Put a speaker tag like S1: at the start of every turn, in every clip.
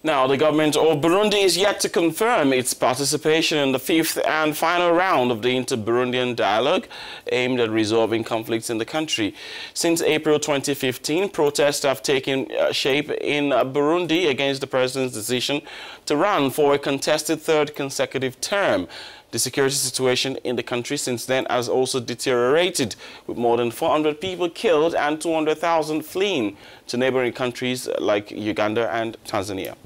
S1: Now, the government of Burundi is yet to confirm its participation in the fifth and final round of the Inter-Burundian Dialogue aimed at resolving conflicts in the country. Since April 2015, protests have taken shape in Burundi against the president's decision to run for a contested third consecutive term. The security situation in the country since then has also deteriorated, with more than 400 people killed and 200,000 fleeing to neighboring countries like Uganda and Tanzania.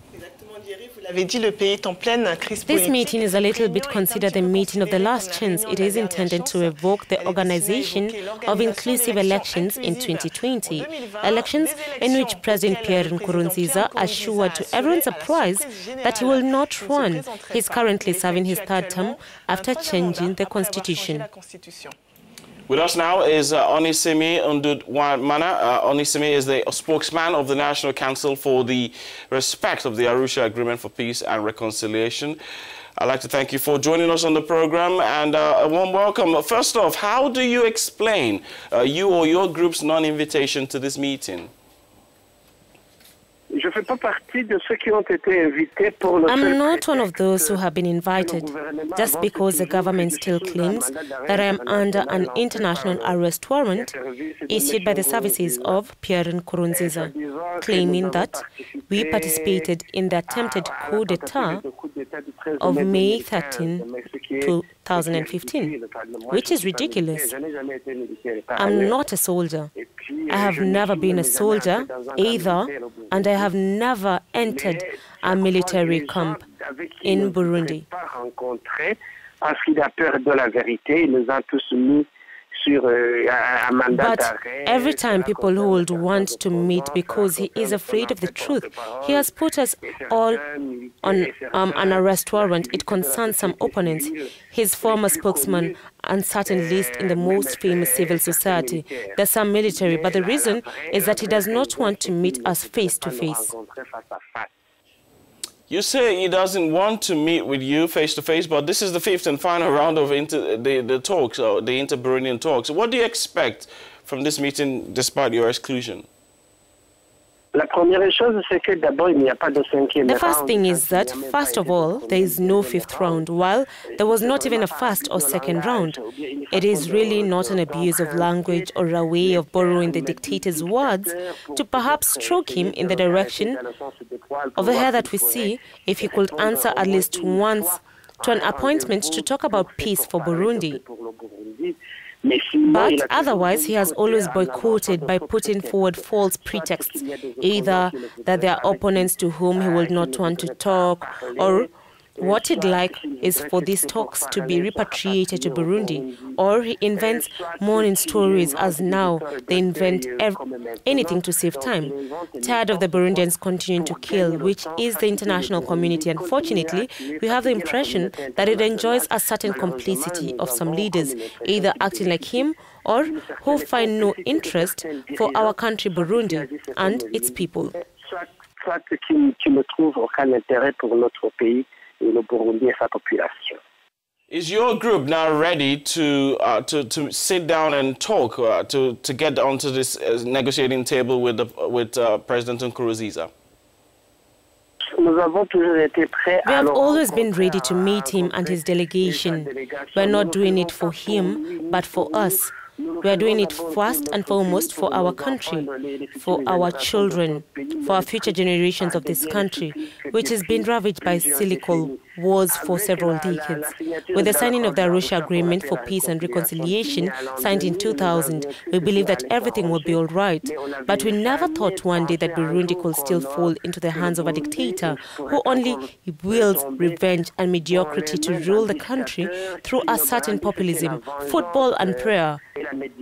S2: This meeting is a little bit considered the meeting of the last chance. It is intended to evoke the organization of inclusive elections in 2020. Elections in which President Pierre Nkurunziza assured to everyone's surprise that he will not run. He is currently serving his third term after changing the constitution.
S1: With us now is Onisimi Ndudwamana. Onisimi is the spokesman of the National Council for the Respect of the Arusha Agreement for Peace and Reconciliation. I'd like to thank you for joining us on the program and a warm welcome. First off, how do you explain you or your group's non-invitation to this meeting?
S2: I'm not one of those who have been invited, just because the government still claims that I am under an international arrest warrant issued by the services of Pierre Nkurunziza, claiming that we participated in the attempted coup d'etat of May 13, 2015, which is ridiculous. I'm not a soldier. I have never been a soldier either, and I have never entered a military camp in Burundi. But every time people who would want to meet because he is afraid of the truth, he has put us all on an arrest warrant. It concerns some opponents, his former spokesman, and certain list in the most famous civil society. There's some military, but the reason is that he does not want to meet us face to face.
S1: You say he doesn't want to meet with you face-to-face, but this is the fifth and final round of the talks, or the Inter-Burundian talks. What do you expect from this meeting despite your exclusion?
S2: The first thing is that, first of all, there is no fifth round, while there was not even a first or second round. It is really not an abuse of language or a way of borrowing the dictator's words to perhaps stroke him in the direction of the hair that we see, if he could answer at least once to an appointment to talk about peace for Burundi. But otherwise, he has always boycotted by putting forward false pretexts, either that there are opponents to whom he would not want to talk, or what he'd like is for these talks to be repatriated to Burundi, or he invents morning stories as now they invent anything to save time. Tired of the Burundians continuing to kill, which is the international community. Unfortunately, we have the impression that it enjoys a certain complicity of some leaders, either acting like him or who find no interest for our country Burundi and its people.
S1: Is your group now ready to sit down and talk, to get onto this negotiating table with President Nkurunziza?
S2: We have always been ready to meet him and his delegation. We're not doing it for him, but for us. We are doing it first and foremost for our country, for our children, for our future generations of this country, which has been ravaged by cyclical wars for several decades. With the signing of the Arusha Agreement for Peace and Reconciliation, signed in 2000, we believe that everything will be all right. But we never thought one day that Burundi could still fall into the hands of a dictator who only wields revenge and mediocrity to rule the country through a certain populism, football and prayer.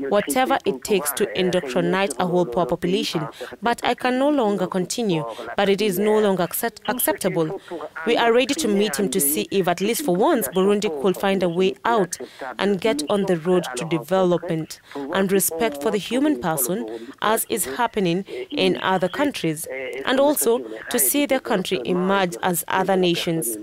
S2: Whatever it takes to indoctrinate a whole poor population. But I can no longer continue, but it is no longer acceptable. We are ready to meet him to see if at least for once Burundi could find a way out and get on the road to development and respect for the human person, as is happening in other countries, and also to see their country emerge as other nations.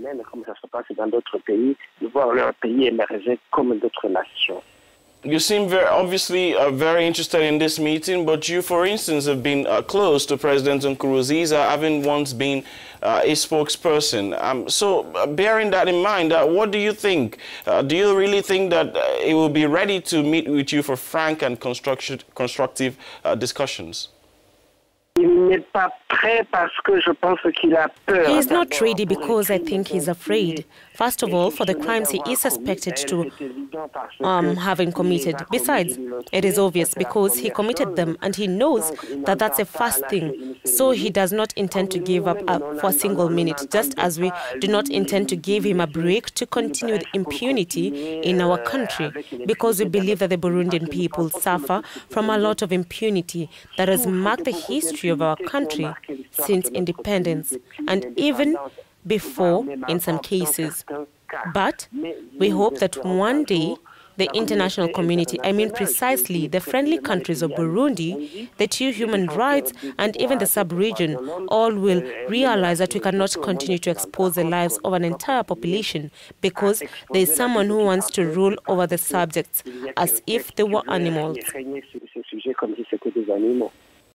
S1: You seem very interested in this meeting, but you, for instance, have been close to President Nkurunziza, having once been a spokesperson. So, bearing that in mind, what do you think? Do you really think that he will be ready to meet with you for frank and constructive discussions?
S2: He is not ready because I think he's afraid. First of all, for the crimes he is suspected to having committed. Besides, it is obvious because he committed them and he knows that that's a fast thing. So he does not intend to give up for a single minute, just as we do not intend to give him a break to continue the impunity in our country, because we believe that the Burundian people suffer from a lot of impunity that has marked the history of our country since independence, and even before in some cases. But we hope that one day the international community, I mean precisely the friendly countries of Burundi, the two human rights and even the sub-region, all will realize that we cannot continue to expose the lives of an entire population because there is someone who wants to rule over the subjects as if they were animals.